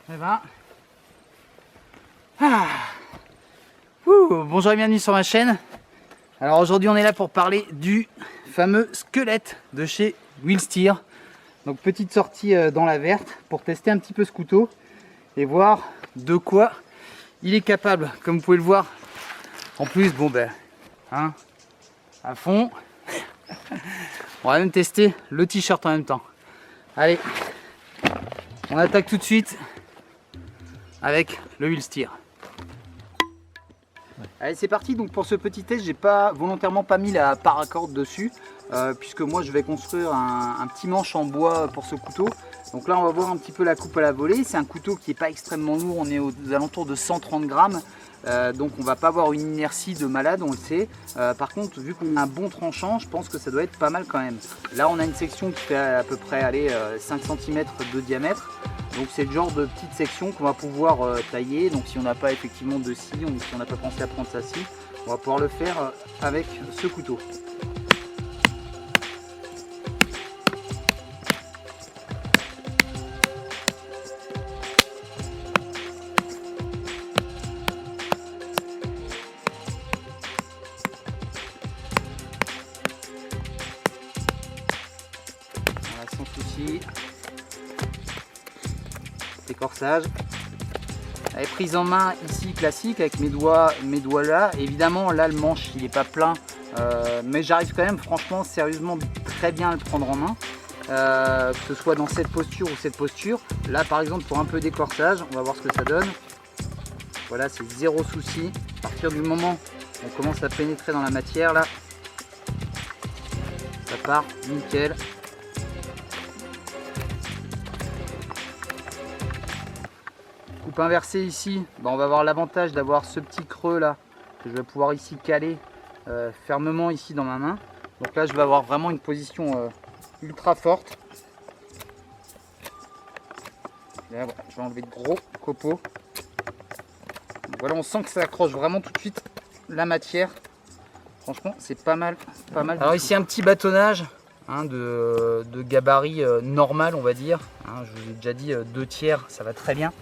Eh ben... Bonjour et bienvenue sur ma chaîne. Alors aujourd'hui on est là pour parler du fameux squelette de chez Willsteer. Donc petite sortie dans la verte pour tester un petit peu ce couteau et voir de quoi il est capable. Comme vous pouvez le voir, en plus bon ben à fond. On va même tester le t-shirt en même temps. Allez, on attaque tout de suite avec le Willsteer. Allez, c'est parti. Donc pour ce petit test, j'ai volontairement pas mis la paracorde dessus puisque moi je vais construire un petit manche en bois pour ce couteau. Donc là on va voir un petit peu la coupe à la volée. C'est un couteau qui n'est pas extrêmement lourd, on est aux alentours de 130 grammes. Donc on va pas avoir une inertie de malade, on le sait. Par contre, vu qu'on a un bon tranchant, je pense que ça doit être pas mal quand même. Là on a une section qui fait à peu près 5 cm de diamètre. Donc c'est le genre de petite section qu'on va pouvoir tailler. Donc si on n'a pas effectivement de scie, si on n'a pas pensé à prendre sa scie, on va pouvoir le faire avec ce couteau. Voilà, sans souci. Décorsage. Elle est prise en main ici classique avec mes doigts là. Évidemment là le manche il n'est pas plein, mais j'arrive quand même franchement sérieusement très bien à le prendre en main, que ce soit dans cette posture ou cette posture. Là par exemple pour un peu décorsage, on va voir ce que ça donne. Voilà, c'est zéro souci. À partir du moment où on commence à pénétrer dans la matière là, ça part nickel. Coupe inversée ici, on va avoir l'avantage d'avoir ce petit creux là que je vais pouvoir ici caler fermement ici dans ma main. Donc là je vais avoir vraiment une position ultra forte. Là, voilà, je vais enlever de gros copeaux. Donc voilà, on sent que ça accroche vraiment tout de suite la matière. Franchement c'est pas mal, Alors ici un petit bâtonnage de gabarit normal on va dire. Je vous ai déjà dit 2 tiers, ça va très bien.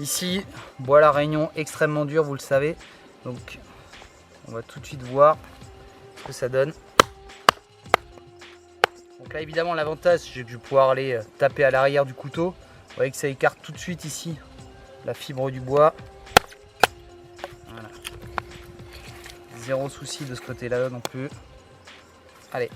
Ici, bois la Réunion extrêmement dur, vous le savez. Donc, on va tout de suite voir ce que ça donne. Donc là, évidemment, l'avantage, c'est que je vais pouvoir aller taper à l'arrière du couteau. Vous voyez que ça écarte tout de suite ici la fibre du bois. Voilà. Zéro souci de ce côté-là non plus. Allez.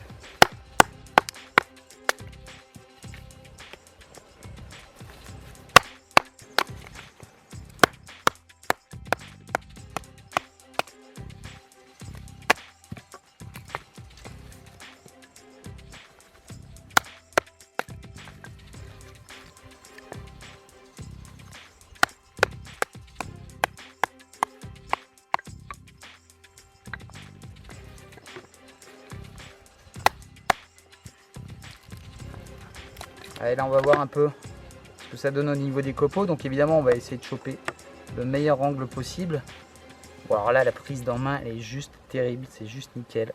Allez, là on va voir un peu ce que ça donne au niveau des copeaux. Donc évidemment on va essayer de choper le meilleur angle possible. Bon, alors là la prise d'en main elle est juste terrible, c'est juste nickel.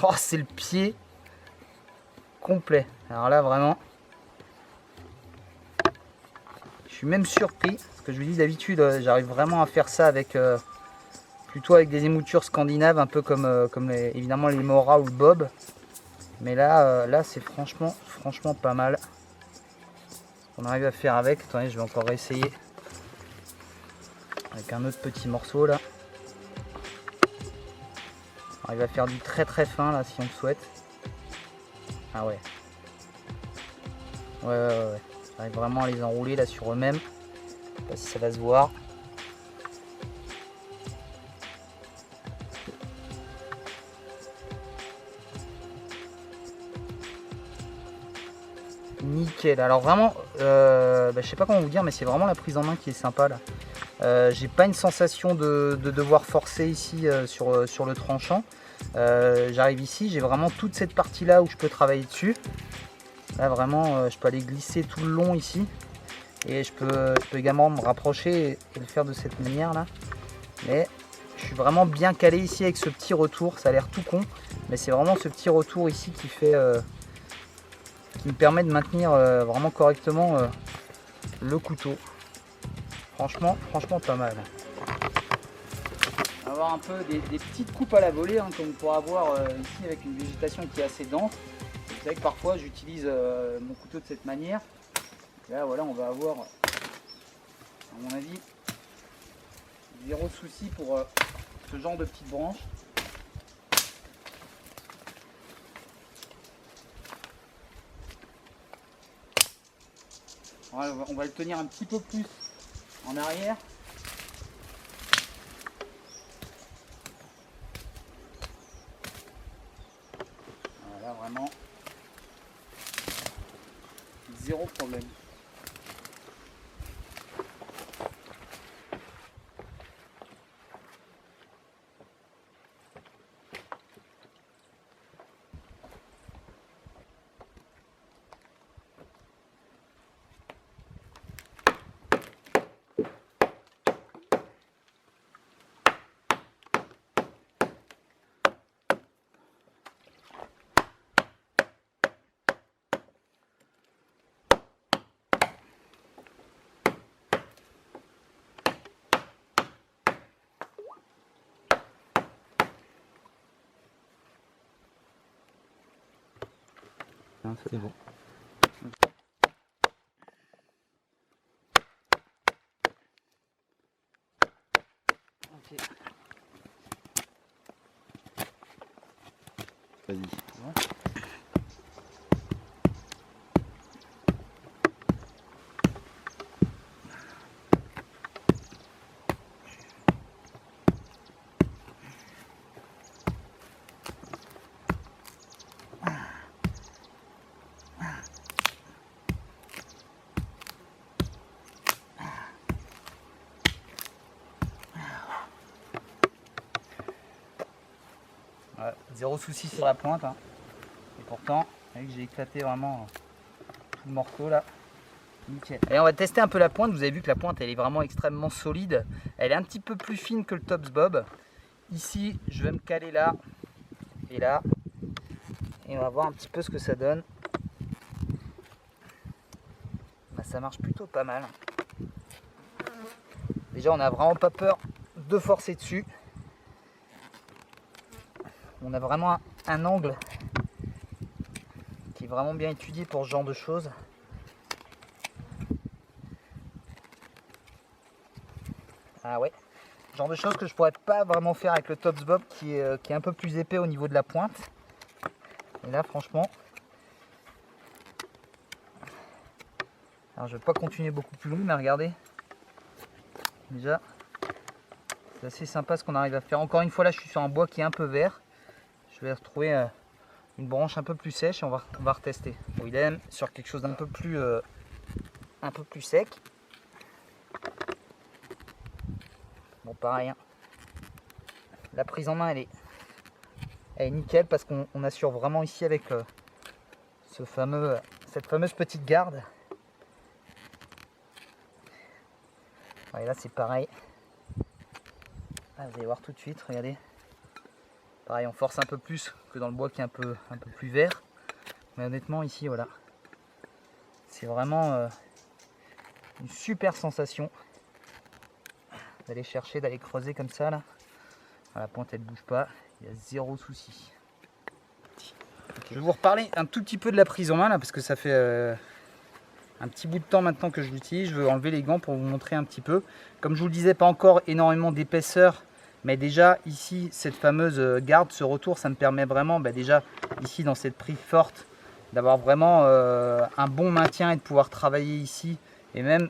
Oh, c'est le pied complet. Alors là vraiment, je suis même surpris parce que je vous dis d'habitude j'arrive vraiment à faire ça avec plutôt avec des émoutures scandinaves, un peu comme évidemment les Mora ou le Bob. Mais là, là c'est franchement pas mal. On arrive à faire avec. Attendez, je vais encore essayer avec un autre petit morceau là. On arrive à faire du très fin là si on le souhaite. Ah ouais. Ouais. J'arrive vraiment à les enrouler là sur eux-mêmes. Je sais pas si ça va se voir. Nickel. Alors vraiment, je sais pas comment vous dire, mais c'est vraiment la prise en main qui est sympa là. J'ai pas une sensation de devoir forcer ici sur le tranchant. J'arrive ici, j'ai vraiment toute cette partie là où je peux travailler dessus. Là vraiment, je peux aller glisser tout le long ici. Et je peux également me rapprocher et le faire de cette manière là. Mais je suis vraiment bien calé ici avec ce petit retour. Ça a l'air tout con, mais c'est vraiment ce petit retour ici qui fait qui me permet de maintenir vraiment correctement le couteau. Franchement pas mal. On va avoir un peu des petites coupes à la volée, hein, comme on pourra voir ici avec une végétation qui est assez dense. Vous savez que parfois j'utilise mon couteau de cette manière. Et là voilà, on va avoir, à mon avis, zéro souci pour ce genre de petites branches. Voilà, on va le tenir un petit peu plus en arrière. Voilà, vraiment zéro problème. C'est bon. Ok. Vas-y. Ouais, zéro souci sur la pointe. Hein. Et pourtant, j'ai éclaté vraiment tout le morceau là. Nickel. Et on va tester un peu la pointe. Vous avez vu que la pointe elle est vraiment extrêmement solide. Elle est un petit peu plus fine que le Tops Bob. Ici, je vais me caler là et là. Et on va voir un petit peu ce que ça donne. Bah, ça marche plutôt pas mal. Déjà, on n'a vraiment pas peur de forcer dessus. On a vraiment un angle qui est vraiment bien étudié pour ce genre de choses. Ah ouais, genre de choses que je pourrais pas vraiment faire avec le Tops Bob qui est un peu plus épais au niveau de la pointe. Et là franchement, alors je vais pas continuer beaucoup plus long, mais regardez, déjà c'est assez sympa ce qu'on arrive à faire. Encore une fois là je suis sur un bois qui est un peu vert. Je vais retrouver une branche un peu plus sèche et on va retester. Bon, idem sur quelque chose d'un peu plus sec. Bon pareil, hein. La prise en main elle est nickel parce qu'on assure vraiment ici avec cette fameuse petite garde. Et là c'est pareil. Ah, vous allez voir tout de suite, regardez. Pareil, on force un peu plus que dans le bois qui est un peu plus vert. Mais honnêtement ici voilà. C'est vraiment une super sensation d'aller chercher, d'aller creuser comme ça là. La pointe elle bouge pas, il y a zéro souci. Okay. Je vais vous reparler un tout petit peu de la prise en main là parce que ça fait un petit bout de temps maintenant que je l'utilise. Je veux enlever les gants pour vous montrer un petit peu. Comme je vous le disais, pas encore énormément d'épaisseur, mais déjà ici cette fameuse garde, ce retour, ça me permet vraiment déjà ici dans cette prise forte d'avoir vraiment un bon maintien et de pouvoir travailler ici et même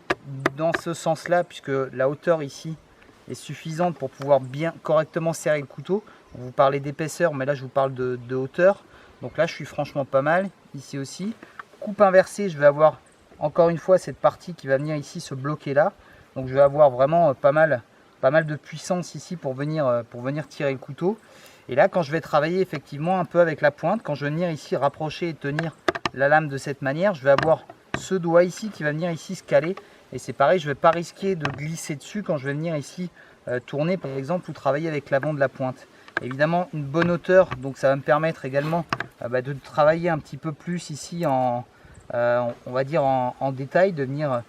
dans ce sens là puisque la hauteur ici est suffisante pour pouvoir bien correctement serrer le couteau. On vous parlait d'épaisseur, mais là je vous parle de hauteur. Donc là je suis franchement pas mal. Ici aussi. Coupe inversée, je vais avoir encore une fois cette partie qui va venir ici se bloquer là. Donc je vais avoir vraiment pas mal de puissance ici pour venir tirer le couteau. Et là quand je vais travailler effectivement un peu avec la pointe, quand je vais venir ici rapprocher et tenir la lame de cette manière, je vais avoir ce doigt ici qui va venir ici se caler. Et c'est pareil, je ne vais pas risquer de glisser dessus quand je vais venir ici tourner par exemple ou travailler avec l'avant de la pointe. Évidemment une bonne hauteur, donc ça va me permettre également de travailler un petit peu plus ici on va dire en détail, de venir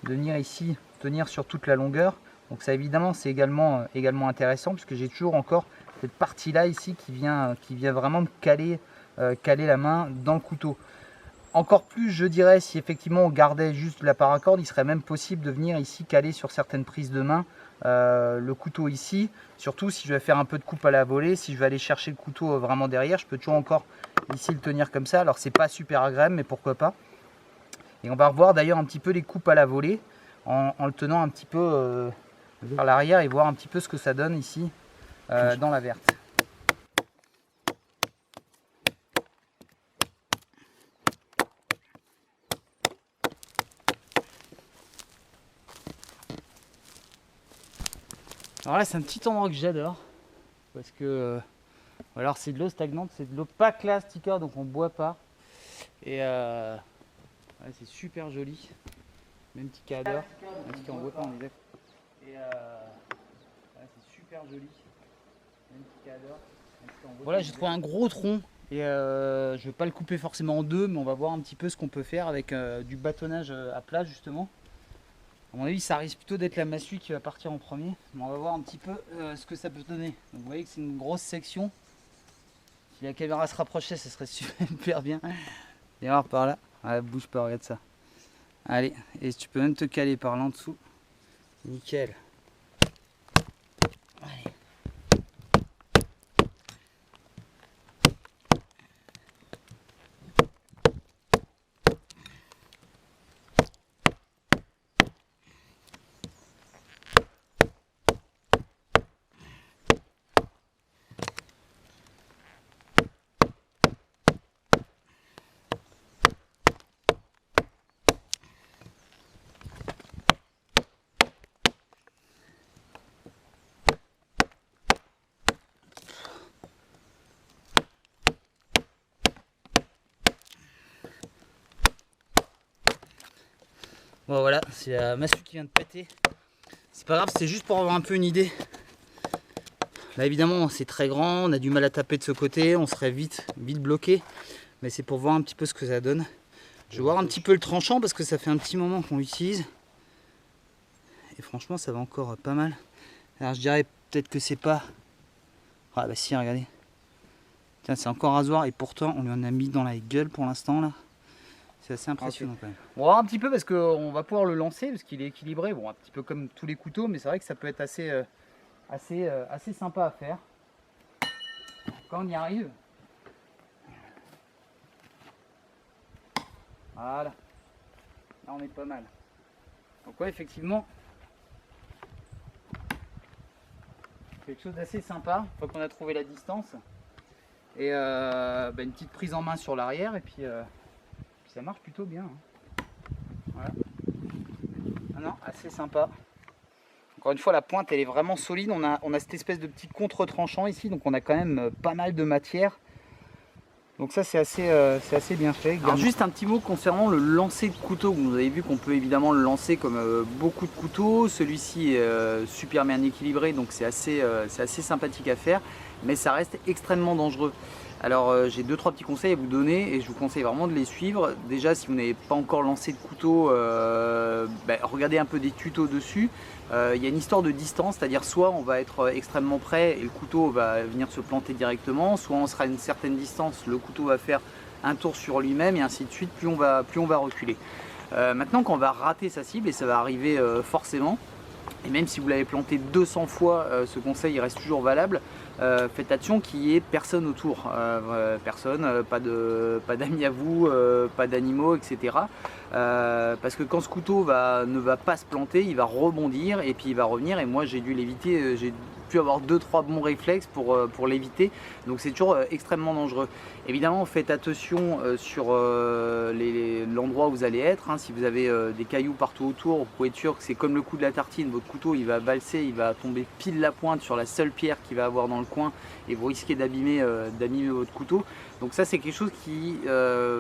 de venir ici tenir sur toute la longueur. Donc ça évidemment c'est également intéressant puisque j'ai toujours encore cette partie là ici qui vient vraiment me caler la main dans le couteau. Encore plus je dirais si effectivement on gardait juste la paracorde, il serait même possible de venir ici caler sur certaines prises de main le couteau ici. Surtout si je vais faire un peu de coupe à la volée, si je vais aller chercher le couteau vraiment derrière, je peux toujours encore ici le tenir comme ça. Alors c'est pas super agréable mais pourquoi pas. Et on va revoir d'ailleurs un petit peu les coupes à la volée en le tenant un petit peu vers l'arrière et voir un petit peu ce que ça donne ici dans la verte. Alors là c'est un petit endroit que j'adore parce que alors c'est de l'eau stagnante, c'est de l'eau pas classique donc on boit pas et ouais, c'est super joli, même petit cadre, même si on boit pas on est. Et ouais, c'est super joli, même petit cadre. Voilà j'ai trouvé un gros tronc et je vais pas le couper forcément en deux mais on va voir un petit peu ce qu'on peut faire avec du bâtonnage à plat justement. À mon avis, ça risque plutôt d'être la massue qui va partir en premier. Mais on va voir un petit peu ce que ça peut donner. Donc, vous voyez que c'est une grosse section. Si la caméra se rapprochait, ça serait super bien. Viens voir par là. Ah, bouge pas, regarde ça. Allez, et tu peux même te caler par là en dessous. Nickel. Allez. Bon voilà, c'est la massue qui vient de péter. C'est pas grave, c'est juste pour avoir un peu une idée. Là évidemment c'est très grand, on a du mal à taper de ce côté, on serait vite bloqué. Mais c'est pour voir un petit peu ce que ça donne. Je vais voir un petit peu le tranchant parce que ça fait un petit moment qu'on l'utilise. Et franchement ça va encore pas mal. Alors je dirais peut-être que c'est pas... Ah bah si, regardez. Tiens, c'est encore rasoir et pourtant on lui en a mis dans la gueule pour l'instant là. C'est assez impressionnant quand même. On va voir un petit peu parce qu'on va pouvoir le lancer parce qu'il est équilibré. Bon, un petit peu comme tous les couteaux, mais c'est vrai que ça peut être assez sympa à faire. Quand on y arrive. Voilà. Là on est pas mal. Donc ouais, effectivement. Quelque chose d'assez sympa. Une fois qu'on a trouvé la distance. Et une petite prise en main sur l'arrière et puis ça marche plutôt bien. Hein. Voilà. Ah non, assez sympa. Encore une fois, la pointe elle est vraiment solide. On a cette espèce de petit contre-tranchant ici, donc on a quand même pas mal de matière. Donc ça c'est assez bien fait. Alors juste un petit mot concernant le lancer de couteau. Vous avez vu qu'on peut évidemment le lancer comme beaucoup de couteaux. Celui-ci est super bien équilibré, donc c'est assez sympathique à faire, mais ça reste extrêmement dangereux. Alors j'ai 2-3 petits conseils à vous donner et je vous conseille vraiment de les suivre. Déjà si vous n'avez pas encore lancé de couteau, regardez un peu des tutos dessus. Il y a une histoire de distance, c'est-à-dire soit on va être extrêmement près et le couteau va venir se planter directement, soit on sera à une certaine distance, le couteau va faire un tour sur lui-même et ainsi de suite, plus on va reculer. Maintenant quand on va rater sa cible, et ça va arriver forcément, et même si vous l'avez planté 200 fois, ce conseil il reste toujours valable. Faites attention qu'il n'y ait personne autour, personne, pas d'amis à vous, pas d'animaux, etc. Parce que quand ce couteau ne va pas se planter, il va rebondir et puis il va revenir. Et moi j'ai dû l'éviter, j'ai pu avoir 2-3 bons réflexes pour l'éviter. Donc c'est toujours extrêmement dangereux. Évidemment faites attention sur l'endroit où vous allez être. Hein. Si vous avez des cailloux partout autour, vous pouvez être sûr que c'est comme le coup de la tartine. Votre couteau il va valser, il va tomber pile la pointe sur la seule pierre qu'il va avoir dans le coin et vous risquez d'abîmer votre couteau. Donc ça c'est quelque chose auquel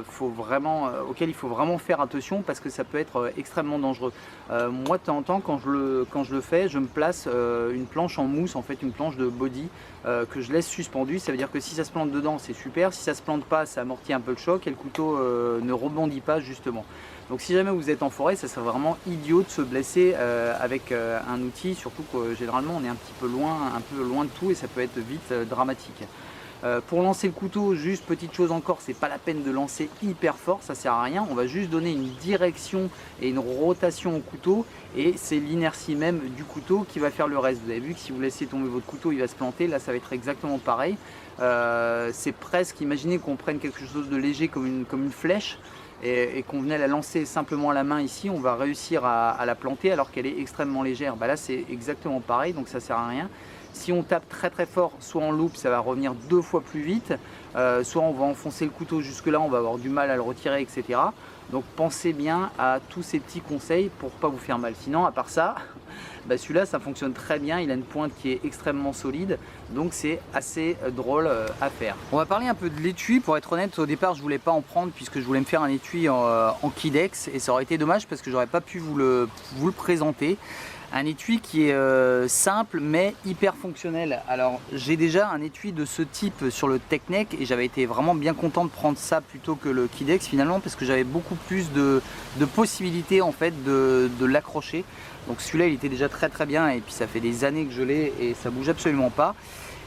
il faut vraiment faire attention parce que ça peut être extrêmement dangereux. Moi de temps en temps quand je le fais, je me place une planche en mousse, en fait une planche de body que je laisse suspendue. Ça veut dire que si ça se plante dedans c'est super, si ça se plante pas ça amortit un peu le choc et le couteau ne rebondit pas justement. Donc si jamais vous êtes en forêt, ça serait vraiment idiot de se blesser avec un outil, surtout que généralement on est un peu loin de tout et ça peut être vite dramatique. Pour lancer le couteau, juste petite chose encore, c'est pas la peine de lancer hyper fort, ça sert à rien. On va juste donner une direction et une rotation au couteau et c'est l'inertie même du couteau qui va faire le reste. Vous avez vu que si vous laissez tomber votre couteau, il va se planter. Là, ça va être exactement pareil. C'est presque, imaginez qu'on prenne quelque chose de léger comme une flèche et qu'on venait la lancer simplement à la main ici, on va réussir à la planter alors qu'elle est extrêmement légère. Là, c'est exactement pareil, donc ça sert à rien. Si on tape très fort, soit en loupe, ça va revenir 2 fois plus vite, soit on va enfoncer le couteau jusque là, on va avoir du mal à le retirer, etc. Donc pensez bien à tous ces petits conseils pour pas vous faire mal. Sinon, à part ça, celui-là, ça fonctionne très bien. Il a une pointe qui est extrêmement solide, donc c'est assez drôle à faire. On va parler un peu de l'étui. Pour être honnête, au départ, je voulais pas en prendre puisque je voulais me faire un étui en Kydex et ça aurait été dommage parce que j'aurais pas pu vous le présenter. Un étui qui est simple mais hyper fonctionnel. Alors j'ai déjà un étui de ce type sur le Technic et j'avais été vraiment bien content de prendre ça plutôt que le Kydex finalement parce que j'avais beaucoup plus de possibilités en fait de l'accrocher. Donc celui-là il était déjà très bien et puis ça fait des années que je l'ai et ça bouge absolument pas.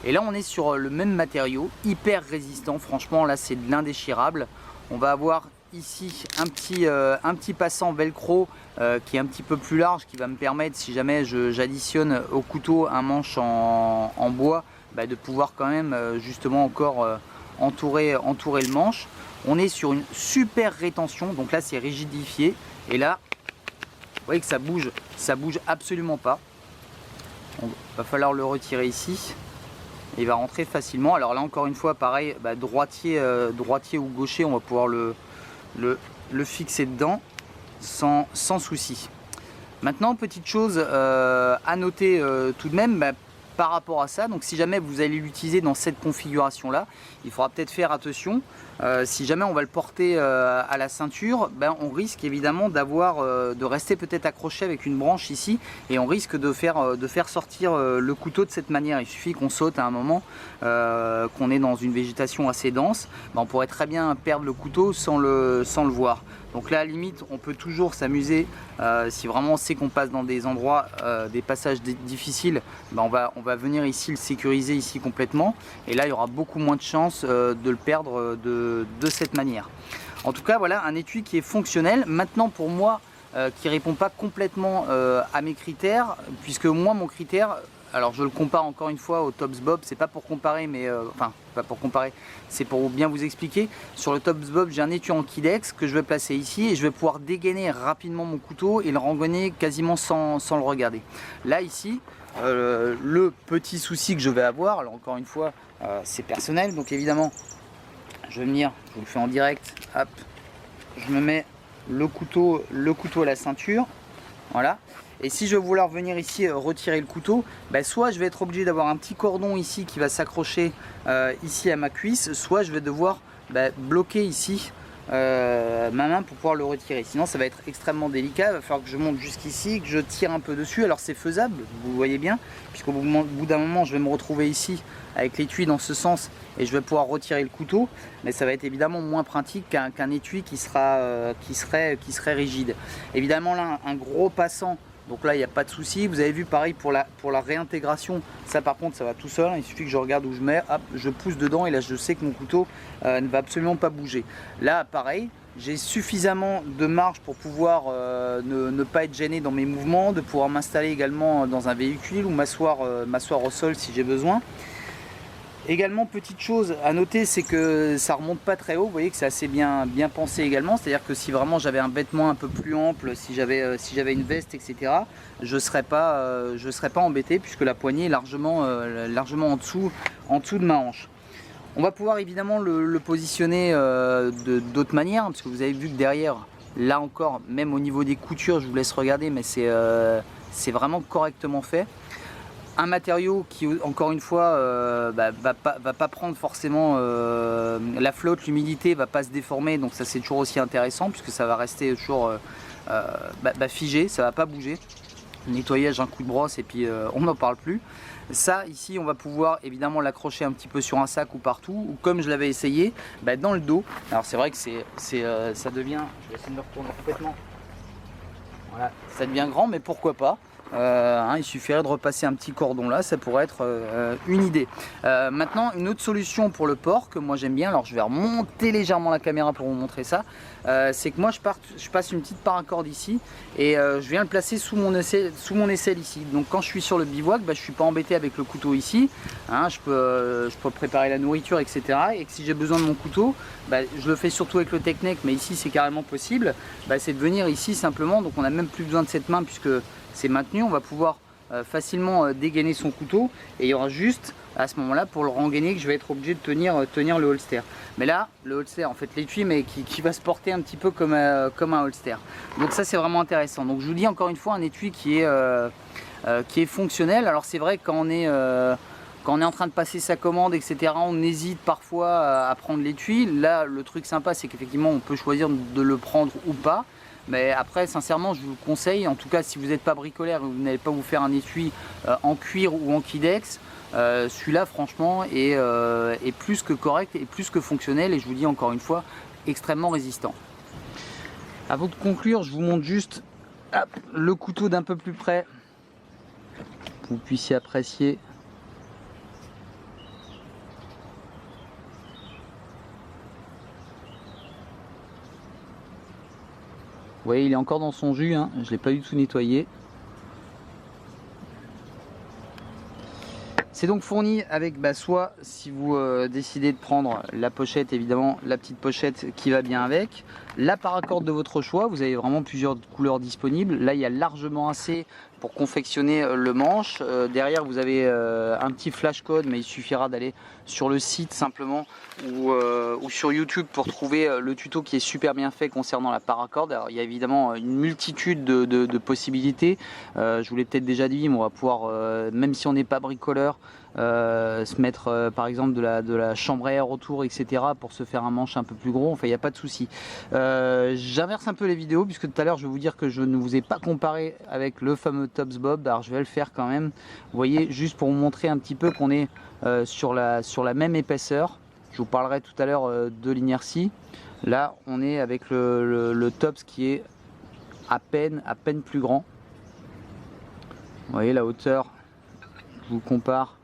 Et là on est sur le même matériau, hyper résistant, franchement là c'est de l'indéchirable. On va avoir ici un petit passant velcro qui est un petit peu plus large qui va me permettre, si jamais j'additionne au couteau un manche en bois, de pouvoir quand même justement encore entourer le manche. On est sur une super rétention, donc là c'est rigidifié et là vous voyez que ça bouge absolument pas. Donc, va falloir le retirer ici. Il va rentrer facilement. Alors là encore une fois pareil, droitier ou gaucher, on va pouvoir le fixer dedans sans souci. Maintenant, petite chose à noter tout de même par rapport à ça. Donc si jamais vous allez l'utiliser dans cette configuration là, il faudra peut-être faire attention. Si jamais on va le porter à la ceinture, on risque évidemment de rester peut-être accroché avec une branche ici et on risque de faire sortir le couteau de cette manière. Il suffit qu'on saute à un moment, qu'on est dans une végétation assez dense, on pourrait très bien perdre le couteau sans le voir. Donc là à la limite on peut toujours s'amuser si vraiment on sait qu'on passe dans des endroits, des passages difficiles, on va venir ici le sécuriser ici complètement et là il y aura beaucoup moins de chances de le perdre de cette manière. En tout cas voilà un étui qui est fonctionnel. Maintenant pour moi qui répond pas complètement à mes critères, puisque moi mon critère, alors je le compare encore une fois au Tops Bob, c'est pas pour comparer mais enfin pas pour comparer, c'est pour bien vous expliquer. Sur le Tops Bob j'ai un étui en Kydex que je vais placer ici et je vais pouvoir dégainer rapidement mon couteau et le rengainer quasiment sans le regarder. Là ici le petit souci que je vais avoir, alors encore une fois c'est personnel, donc évidemment je vais venir, je vous le fais en direct, hop, je me mets le couteau à la ceinture, voilà. Et si je veux vouloir venir ici retirer le couteau, soit je vais être obligé d'avoir un petit cordon ici qui va s'accrocher ici à ma cuisse, soit je vais devoir bloquer ici ma main pour pouvoir le retirer. Sinon ça va être extrêmement délicat, il va falloir que je monte jusqu'ici, que je tire un peu dessus. Alors c'est faisable, vous voyez bien, puisqu'au bout d'un moment je vais me retrouver ici avec l'étui dans ce sens et je vais pouvoir retirer le couteau, mais ça va être évidemment moins pratique qu'un étui qui serait rigide. Évidemment là un gros passant, donc là il n'y a pas de souci. Vous avez vu pareil pour la réintégration, ça par contre ça va tout seul, il suffit que je regarde où je mets, hop, je pousse dedans et là je sais que mon couteau ne va absolument pas bouger. Là pareil, j'ai suffisamment de marge pour pouvoir ne pas être gêné dans mes mouvements, de pouvoir m'installer également dans un véhicule ou m'asseoir au sol si j'ai besoin. Également petite chose à noter, c'est que ça remonte pas très haut, vous voyez que c'est assez bien pensé également, c'est à dire que si vraiment j'avais un vêtement un peu plus ample, si j'avais une veste etc, je serais pas embêté puisque la poignée est largement en dessous de ma hanche. On va pouvoir évidemment le positionner d'autres manières, parce que vous avez vu que derrière, là encore, même au niveau des coutures, je vous laisse regarder, mais c'est vraiment correctement fait. Un matériau qui, encore une fois, va pas prendre forcément la flotte, l'humidité va pas se déformer, donc ça c'est toujours aussi intéressant puisque ça va rester toujours figé, ça va pas bouger. nettoyage, un coup de brosse et puis on n'en parle plus. Ça ici on va pouvoir évidemment l'accrocher un petit peu sur un sac ou partout, ou comme je l'avais essayé, dans le dos. Alors c'est vrai que ça devient, je vais essayer de le retourner complètement, voilà, ça devient grand, mais pourquoi pas. Il suffirait de repasser un petit cordon là, ça pourrait être une idée. Maintenant, une autre solution pour le port que moi j'aime bien, alors je vais remonter légèrement la caméra pour vous montrer ça, c'est que moi je passe une petite paracorde ici et je viens le placer sous mon aisselle ici. Donc quand je suis sur le bivouac, je ne suis pas embêté avec le couteau ici, je peux préparer la nourriture, etc. Et que si j'ai besoin de mon couteau, je le fais surtout avec le Technic, mais ici c'est carrément possible, c'est de venir ici simplement. Donc on n'a même plus besoin de cette main puisque c'est maintenu, on va pouvoir facilement dégainer son couteau et il y aura juste à ce moment là pour le rengainer que je vais être obligé de tenir le holster. Mais là le holster, en fait l'étui, mais qui va se porter un petit peu comme un holster. Donc ça c'est vraiment intéressant. Donc je vous dis encore une fois, un étui qui est fonctionnel. Alors c'est vrai que quand on est en train de passer sa commande, etc., on hésite parfois à prendre l'étui. Là le truc sympa c'est qu'effectivement on peut choisir de le prendre ou pas. Mais après, sincèrement, je vous conseille, en tout cas si vous n'êtes pas bricoleur et vous n'allez pas vous faire un étui en cuir ou en Kydex, celui-là franchement est plus que correct et plus que fonctionnel, et je vous dis encore une fois, extrêmement résistant. Avant de conclure, je vous montre juste le couteau d'un peu plus près, pour que vous puissiez apprécier. Vous voyez, il est encore dans son jus, je ne l'ai pas du tout nettoyé. C'est donc fourni avec soit si vous décidez de prendre la pochette, évidemment la petite pochette qui va bien avec, la paracorde de votre choix, vous avez vraiment plusieurs couleurs disponibles. Là il y a largement assez pour confectionner le manche. Derrière vous avez un petit flash code, mais il suffira d'aller sur le site simplement ou sur YouTube pour trouver le tuto qui est super bien fait concernant la paracorde. Alors il y a évidemment une multitude de possibilités. Je vous l'ai peut-être déjà dit, mais on va pouvoir, même si on n'est pas bricoleur, se mettre par exemple de la chambre à air autour, etc., pour se faire un manche un peu plus gros. Enfin il n'y a pas de souci. J'inverse un peu les vidéos puisque tout à l'heure je vais vous dire que je ne vous ai pas comparé avec le fameux Tops Bob. Alors je vais le faire quand même, vous voyez, juste pour vous montrer un petit peu qu'on est sur la même épaisseur. Je vous parlerai tout à l'heure de l'inertie. Là on est avec le Tops qui est à peine plus grand. Vous voyez la hauteur, je vous compare,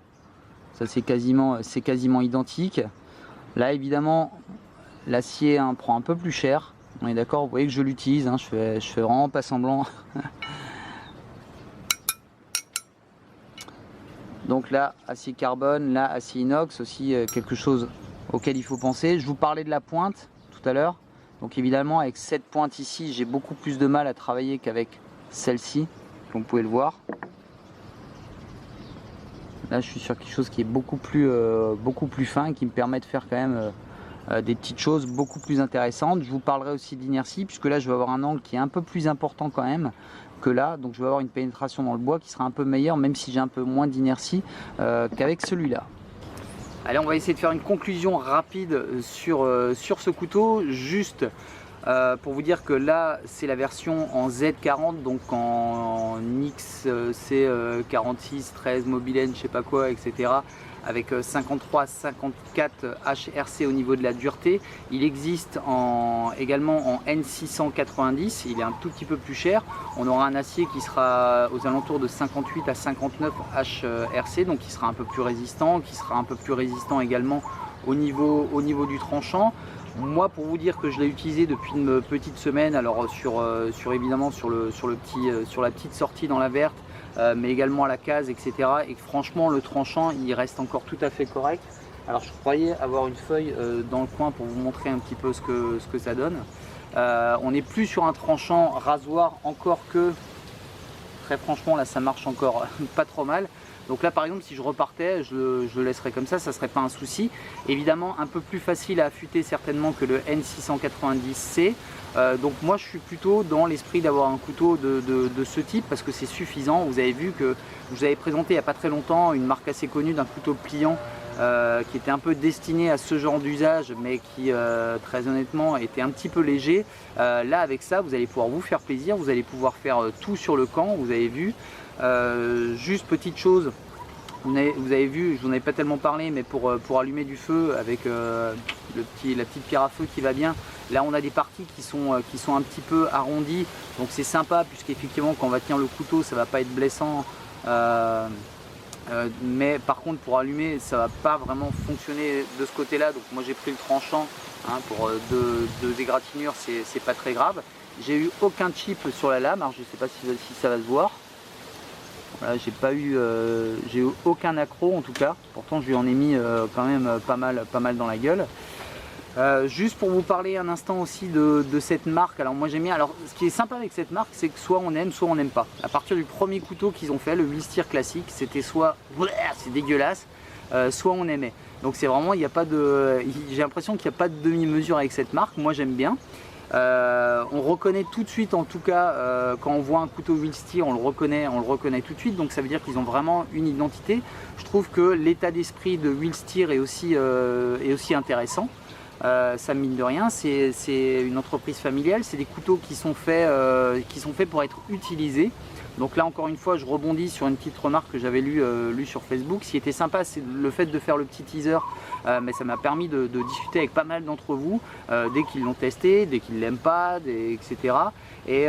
ça c'est quasiment identique. Là évidemment l'acier prend un peu plus cher, on est d'accord, vous voyez que je l'utilise, je fais vraiment pas semblant. Donc là acier carbone, là acier inox, aussi quelque chose auquel il faut penser. Je vous parlais de la pointe tout à l'heure, donc évidemment avec cette pointe ici j'ai beaucoup plus de mal à travailler qu'avec celle-ci, comme vous pouvez le voir. Là je suis sur quelque chose qui est beaucoup plus fin, qui me permet de faire quand même des petites choses beaucoup plus intéressantes. Je vous parlerai aussi d'inertie puisque là je vais avoir un angle qui est un peu plus important quand même que là, donc je vais avoir une pénétration dans le bois qui sera un peu meilleure, même si j'ai un peu moins d'inertie qu'avec celui-là. Allez, on va essayer de faire une conclusion rapide sur ce couteau, juste pour vous dire que là c'est la version en Z40, donc en XC46 13 Mobilène, je sais pas quoi, etc., avec 53-54 HRC au niveau de la dureté. Il existe également en N690, il est un tout petit peu plus cher. On aura un acier qui sera aux alentours de 58 à 59 HRC, donc qui sera un peu plus résistant, également au niveau du tranchant. Moi, pour vous dire que je l'ai utilisé depuis une petite semaine, alors évidemment sur la petite sortie dans la verte, mais également à la case, etc. Et que franchement le tranchant il reste encore tout à fait correct. Alors je croyais avoir une feuille dans le coin pour vous montrer un petit peu ce que ça donne. On n'est plus sur un tranchant rasoir, encore que très franchement là ça marche encore pas trop mal. Donc là par exemple si je repartais, je le laisserais comme ça serait pas un souci. Évidemment un peu plus facile à affûter certainement que le N690C. Donc moi je suis plutôt dans l'esprit d'avoir un couteau de ce type parce que c'est suffisant. Vous avez vu que je vous avais présenté il n'y a pas très longtemps une marque assez connue d'un couteau pliant qui était un peu destiné à ce genre d'usage, mais qui très honnêtement était un petit peu léger. Là avec ça vous allez pouvoir vous faire plaisir, vous allez pouvoir faire tout sur le camp, vous avez vu. Juste petite chose, vous avez vu, je vous en ai pas tellement parlé, mais pour allumer du feu avec la petite pierre à feu qui va bien, là on a des parties qui sont un petit peu arrondies, donc c'est sympa puisqu'effectivement quand on va tenir le couteau ça va pas être blessant, mais par contre pour allumer ça va pas vraiment fonctionner de ce côté là, donc moi j'ai pris le tranchant, hein, pour deux égratignures, c'est pas très grave. J'ai eu aucun chip sur la lame, alors je sais pas si ça va se voir. Voilà, j'ai eu aucun accro en tout cas, pourtant je lui en ai mis quand même pas mal dans la gueule. Juste pour vous parler un instant aussi de cette marque, alors moi j'aime bien, alors ce qui est sympa avec cette marque c'est que soit on aime soit on n'aime pas. À partir du premier couteau qu'ils ont fait, le Willsteer classique, c'était soit c'est dégueulasse, soit on aimait. Donc c'est vraiment, il n'y a pas de, j'ai l'impression qu'il n'y a pas de demi-mesure avec cette marque, moi j'aime bien. On reconnaît tout de suite, en tout cas quand on voit un couteau Willsteer, on le reconnaît tout de suite, donc ça veut dire qu'ils ont vraiment une identité. Je trouve que l'état d'esprit de Willsteer est aussi intéressant. Ça mine de rien, c'est une entreprise familiale, c'est des couteaux qui sont faits pour être utilisés. Donc là encore une fois je rebondis sur une petite remarque que j'avais lue sur Facebook. Ce qui était sympa c'est le fait de faire le petit teaser, mais ça m'a permis de discuter avec pas mal d'entre vous dès qu'ils l'ont testé, dès qu'ils l'aiment pas, etc. Et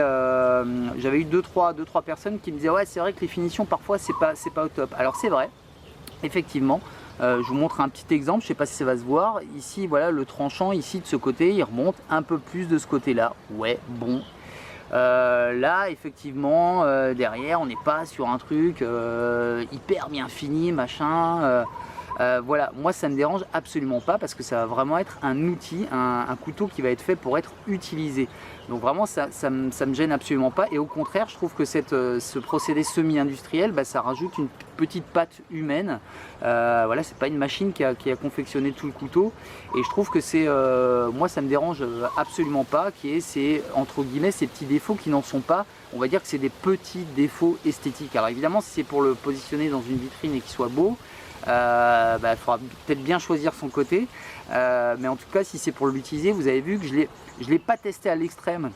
j'avais eu deux trois personnes qui me disaient ouais c'est vrai que les finitions parfois c'est pas au top. Alors c'est vrai, effectivement. Je vous montre un petit exemple, je ne sais pas si ça va se voir. Ici voilà le tranchant ici de ce côté il remonte un peu plus de ce côté là. Ouais bon. Là effectivement derrière on n'est pas sur un truc hyper bien fini machin, voilà, moi ça me dérange absolument pas parce que ça va vraiment être un outil, un couteau qui va être fait pour être utilisé. Donc vraiment ça me gêne absolument pas, et au contraire je trouve que ce procédé semi-industriel, bah, ça rajoute une petite patte humaine. Voilà, c'est pas une machine qui a confectionné tout le couteau, et je trouve que c'est moi ça me dérange absolument pas c'est entre guillemets ces petits défauts qui n'en sont pas. On va dire que c'est des petits défauts esthétiques. Alors évidemment si c'est pour le positionner dans une vitrine et qu'il soit beau, bah, il faudra peut-être bien choisir son côté, mais en tout cas si c'est pour l'utiliser, vous avez vu que je l'ai pas testé à l'extrême.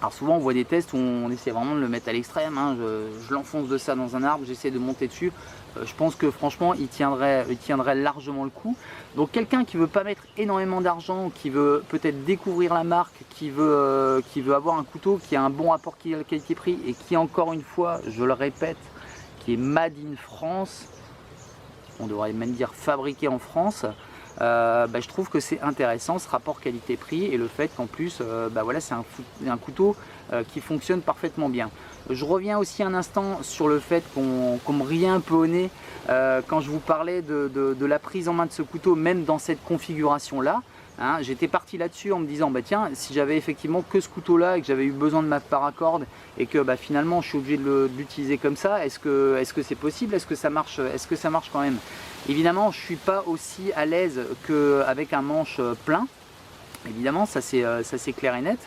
Alors souvent on voit des tests où on essaie vraiment de le mettre à l'extrême, hein. Je l'enfonce de ça dans un arbre, j'essaie de monter dessus. Je pense que franchement il tiendrait largement le coup. Donc quelqu'un qui veut pas mettre énormément d'argent, qui veut peut-être découvrir la marque, qui veut avoir un couteau qui a un bon rapport qualité-prix et qui, encore une fois, je le répète, qui est made in France, on devrait même dire fabriqué en France, bah, je trouve que c'est intéressant ce rapport qualité-prix, et le fait qu'en plus bah, voilà, c'est un couteau qui fonctionne parfaitement bien. Je reviens aussi un instant sur le fait qu'on me riait un peu au nez quand je vous parlais de la prise en main de ce couteau, même dans cette configuration là. Hein, j'étais parti là-dessus en me disant bah tiens, si j'avais effectivement que ce couteau là et que j'avais eu besoin de ma paracorde et que bah, finalement je suis obligé de l'utiliser comme ça, est-ce que c'est possible, est-ce que ça marche quand même? Évidemment je suis pas aussi à l'aise qu'avec un manche plein, évidemment ça c'est clair et net,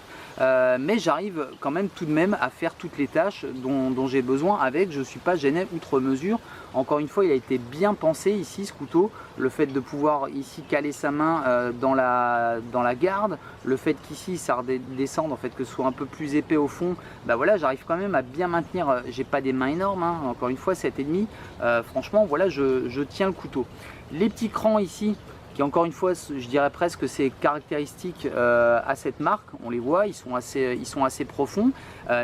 mais j'arrive quand même tout de même à faire toutes les tâches dont j'ai besoin avec, je ne suis pas gêné outre mesure. Encore une fois il a été bien pensé ici ce couteau, le fait de pouvoir ici caler sa main dans la garde, le fait qu'ici ça redescende, en fait que ce soit un peu plus épais au fond, bah voilà, j'arrive quand même à bien maintenir, j'ai pas des mains énormes, hein, encore une fois 7,5, franchement voilà, je tiens le couteau. Les petits crans ici, qui encore une fois je dirais presque c'est caractéristique à cette marque, on les voit, ils sont assez profonds,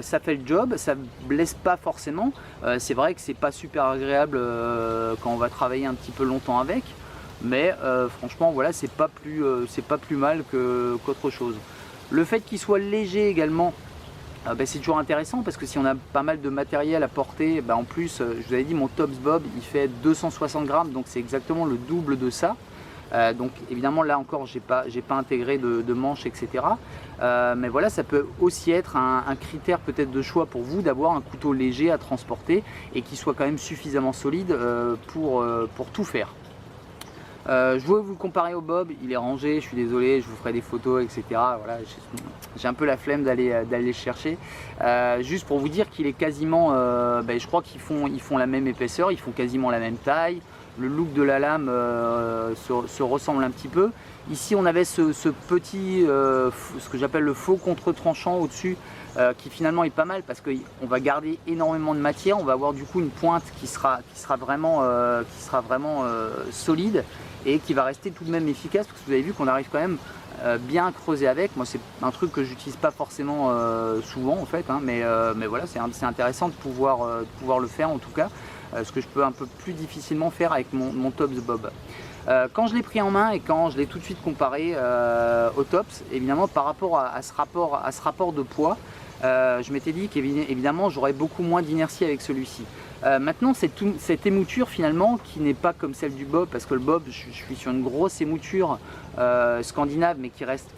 ça fait le job, ça blesse pas forcément, c'est vrai que c'est pas super agréable quand on va travailler un petit peu longtemps avec, mais franchement voilà, c'est pas plus mal qu'autre chose. Le fait qu'il soit léger également, bah, c'est toujours intéressant parce que si on a pas mal de matériel à porter, bah, en plus je vous avais dit mon Tops Bob il fait 260 grammes, donc c'est exactement le double de ça. Donc évidemment là encore j'ai pas intégré de manches, etc. Mais voilà, ça peut aussi être un critère peut-être de choix pour vous, d'avoir un couteau léger à transporter et qui soit quand même suffisamment solide pour tout faire. Je voulais vous le comparer au bob, il est rangé, je suis désolé, je vous ferai des photos, etc. Voilà, j'ai un peu la flemme d'aller le chercher. Juste pour vous dire qu'il est quasiment, je crois qu'ils font la même épaisseur, ils font quasiment la même taille. Le look de la lame se ressemble un petit peu. Ici on avait ce petit, ce que j'appelle le faux contre-tranchant au-dessus, qui finalement est pas mal parce qu'on va garder énormément de matière. On va avoir du coup une pointe qui sera vraiment solide et qui va rester tout de même efficace, parce que vous avez vu qu'on arrive quand même bien à creuser avec. Moi c'est un truc que j'utilise pas forcément souvent en fait, hein, mais voilà, c'est intéressant de pouvoir le faire en tout cas, ce que je peux un peu plus difficilement faire avec mon Tops Bob. Quand je l'ai pris en main et quand je l'ai tout de suite comparé au Tops, évidemment par rapport à ce rapport de poids, je m'étais dit qu'évidemment j'aurais beaucoup moins d'inertie avec celui-ci. Maintenant cette émouture finalement qui n'est pas comme celle du Bob, parce que le Bob je suis sur une grosse émouture scandinave mais qui reste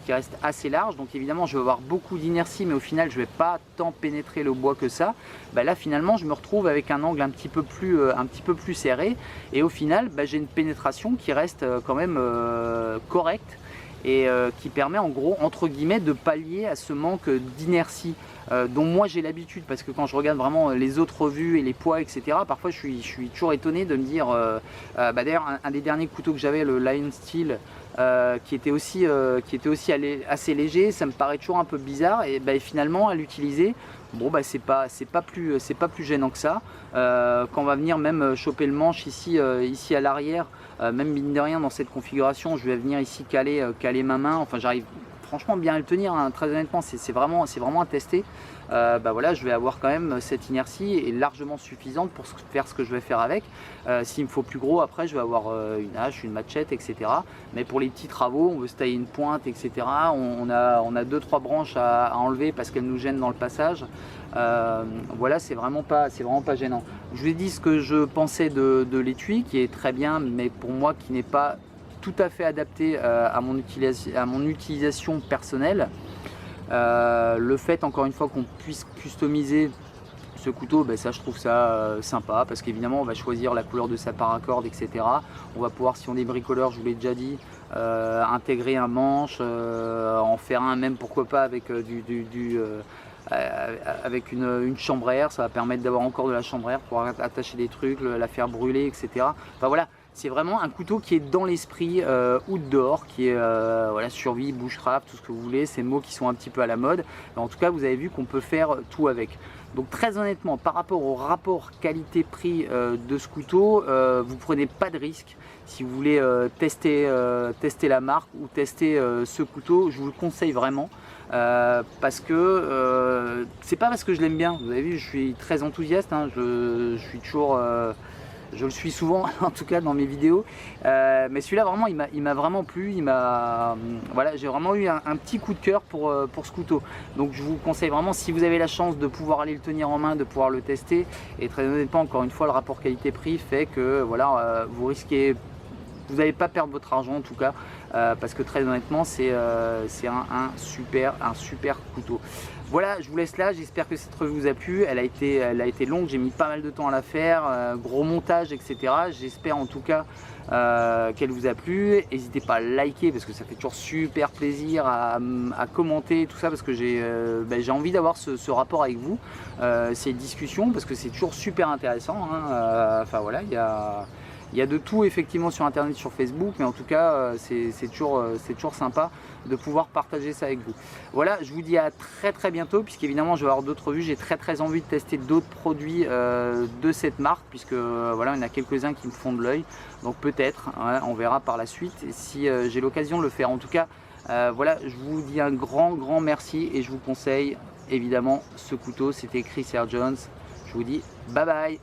assez large, donc évidemment je vais avoir beaucoup d'inertie mais au final je ne vais pas tant pénétrer le bois que ça. Là finalement je me retrouve avec un angle un petit peu plus serré et au final j'ai une pénétration qui reste quand même correcte et qui permet en gros entre guillemets de pallier à ce manque d'inertie dont moi j'ai l'habitude, parce que quand je regarde vraiment les autres revues et les poids etc, parfois je suis toujours étonné de me dire d'ailleurs un des derniers couteaux que j'avais, le Lion Steel, qui était aussi assez léger, ça me paraît toujours un peu bizarre et finalement à l'utiliser, bon c'est pas plus gênant que ça. Quand on va venir même choper le manche ici à l'arrière, même mine de rien dans cette configuration je vais venir ici caler ma main, enfin j'arrive franchement bien à le tenir, hein, très honnêtement c'est vraiment à tester. Voilà, je vais avoir quand même cette inertie est largement suffisante pour faire ce que je vais faire avec. S'il me faut plus gros, après je vais avoir une hache, une machette, etc. Mais pour les petits travaux, on veut se tailler une pointe, etc. On a 2-3 branches à enlever parce qu'elles nous gênent dans le passage. Voilà, c'est vraiment pas gênant. Je vous ai dit ce que je pensais de l'étui, qui est très bien, mais pour moi qui n'est pas tout à fait adapté à mon utilisation personnelle. Le fait encore une fois qu'on puisse customiser ce couteau, ça je trouve ça sympa, parce qu'évidemment on va choisir la couleur de sa paracorde, etc. On va pouvoir, si on est bricoleur, je vous l'ai déjà dit, intégrer un manche, en faire un même, pourquoi pas avec avec une chambre à air. Ça va permettre d'avoir encore de la chambre à air pour attacher des trucs, la faire brûler, etc. Enfin voilà, c'est vraiment un couteau qui est dans l'esprit outdoor, qui est voilà, survie, bushcraft, tout ce que vous voulez, ces mots qui sont un petit peu à la mode. Mais en tout cas, vous avez vu qu'on peut faire tout avec. Donc très honnêtement, par rapport au rapport qualité-prix de ce couteau, vous prenez pas de risque. Si vous voulez tester la marque ou tester ce couteau, je vous le conseille vraiment. Parce que c'est pas parce que je l'aime bien, vous avez vu, je suis très enthousiaste, hein, je suis toujours, je le suis souvent en tout cas dans mes vidéos, mais celui-là vraiment il m'a vraiment plu, voilà, j'ai vraiment eu un petit coup de cœur pour ce couteau. Donc je vous conseille vraiment, si vous avez la chance de pouvoir aller le tenir en main, de pouvoir le tester, et très honnêtement encore une fois le rapport qualité-prix fait que voilà, vous risquez, vous n'allez pas perdre votre argent en tout cas, parce que très honnêtement c'est un super couteau. Voilà, je vous laisse là, j'espère que cette revue vous a plu. Elle a été longue, j'ai mis pas mal de temps à la faire, gros montage, etc. J'espère en tout cas qu'elle vous a plu. N'hésitez pas à liker parce que ça fait toujours super plaisir, à commenter tout ça, parce que j'ai envie d'avoir ce rapport avec vous, ces discussions, parce que c'est toujours super intéressant, hein. Enfin voilà, il y a de tout effectivement sur internet, sur Facebook, mais en tout cas c'est toujours sympa de pouvoir partager ça avec vous. Voilà, je vous dis à très bientôt, puisqu'évidemment je vais avoir d'autres revues. J'ai très envie de tester d'autres produits de cette marque, puisque voilà, il y en a quelques-uns qui me font de l'œil, donc peut-être, ouais, on verra par la suite si j'ai l'occasion de le faire. En tout cas voilà, je vous dis un grand merci et je vous conseille évidemment ce couteau. C'était Chris R. Jones, je vous dis bye bye.